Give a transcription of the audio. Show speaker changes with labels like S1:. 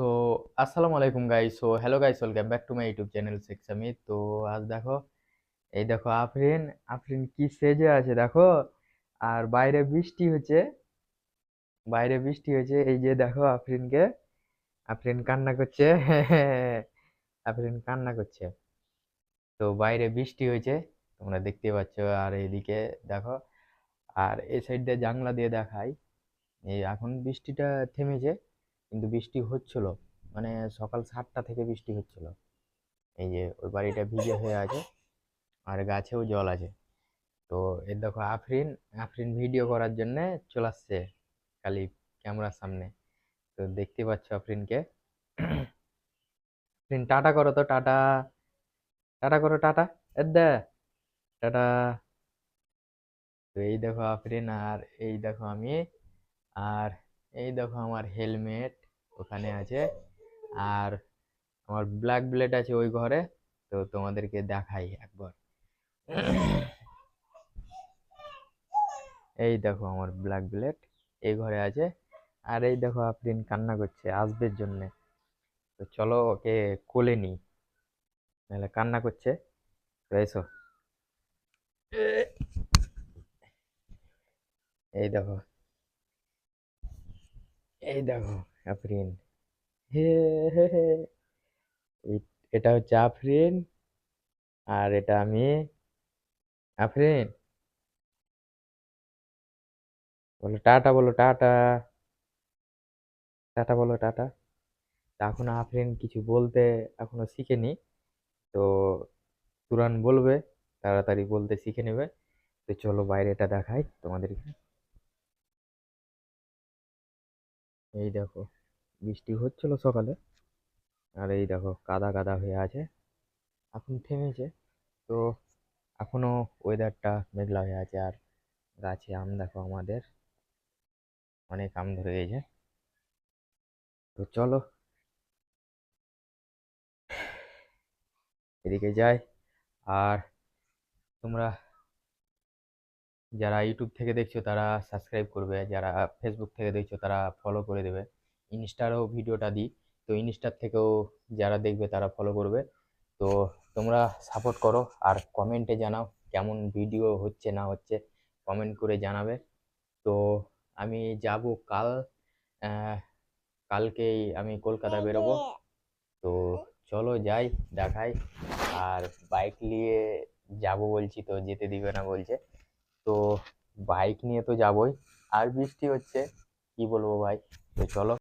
S1: তো আসসালামু আলাইকুম guys. Hello guys, welcome back to my YouTube channel Sheikh Samid. তো আজ দেখো, এই দেখো আফরিন আফরিন কি সেজে আছে দেখো। আর বাইরে বৃষ্টি হয়েছে, এই যে দেখো আফরিনকে। আফরিন কান্না করছে। আফরিন কান্না করছে। তো বাইরে বৃষ্টি হয়েছে, তোমরা দেখতে পাচ্ছ। আর এইদিকে দেখো, আর এই সাইড দিয়ে জানলা দিয়ে দেখাই। এই এখন বৃষ্টিটা থেমেছে, কিন্তু বৃষ্টি হচ্ছিল, মানে সকাল 7টা থেকে বৃষ্টি হচ্ছিল। এই যে ওই বাড়িটা ভিজে হয়ে আছে, আর গাছেও জল আছে। তো এর দেখো আফরিন আফরিন ভিডিও করার জন্য চলে আসছে খালি ক্যামেরার সামনে। তো দেখতে পাচ্ছ আফরিনকে। আফরিন টাটা করো তো, টাটা। টাটা করো, টাটা। দা, টাটা। তো এই দেখো আফরিন, আর এই দেখো আমি, আর এই দেখো আমার হেলমেট ওখানে আছে, আর আমার ব্ল্যাক ব্লেড আছে ওই ঘরে। তো তোমাদেরকে দেখাই একবার। এই দেখো আমার ব্ল্যাক ব্লেড এই ঘরে আছে। আর এই দেখো আফরিন কান্না করছে আসবের জন্য। তো চলো ওকে কোলে নি, নাহলে কান্না করছে। তো এসো। এই দেখো, এই দেখো আফরিন। হে হে হে। এই- এটা হচ্ছে আফরিন, আর এটা আমি। আফরিন বলো টাটা, বলো টাটা। টাটা বলো, টাটা। তা এখনো আফরিন কিছু বলতে এখনো শিখেনি। তো তুরান বলবে, তাড়াতাড়ি বলতে শিখে নেবে। তো চলো বাইরেটা দেখাই তোমাদেরকে। এই দেখো, বৃষ্টি হচ্ছিল সকালে, আর এই দেখো কাদা কাদা হয়ে আছে, এখন থেমেছে। তো এখনো ওয়েদারটা মেঘলা হয়ে আছে। আর গাছে আম দেখো আমাদের অনেক আম ধরে গেছে। তো চলো এদিকে যাই। আর তোমরা যারা ইউটিউব থেকে দেখছো তারা সাবস্ক্রাইব করবে, যারা ফেসবুক থেকে দেখছো তারা ফলো করে দেবে। ইনস্টারও ভিডিওটা দিই, তো ইনস্টার থেকেও যারা দেখবে তারা ফলো করবে। তো তোমরা সাপোর্ট করো, আর কমেন্টে জানাও কেমন ভিডিও হচ্ছে না হচ্ছে, কমেন্ট করে জানাবে। তো আমি যাব কাল, আহ, কালকেই আমি কলকাতা বেরোবো। তো চলো যাই, দেখাই। আর বাইক নিয়ে যাব বলছি, তো যেতে দিবে না বলছে। তো বাইক নিয়ে তো যাবোই, আর বৃষ্টি হচ্ছে, কি বলবো ভাই। তো চলো।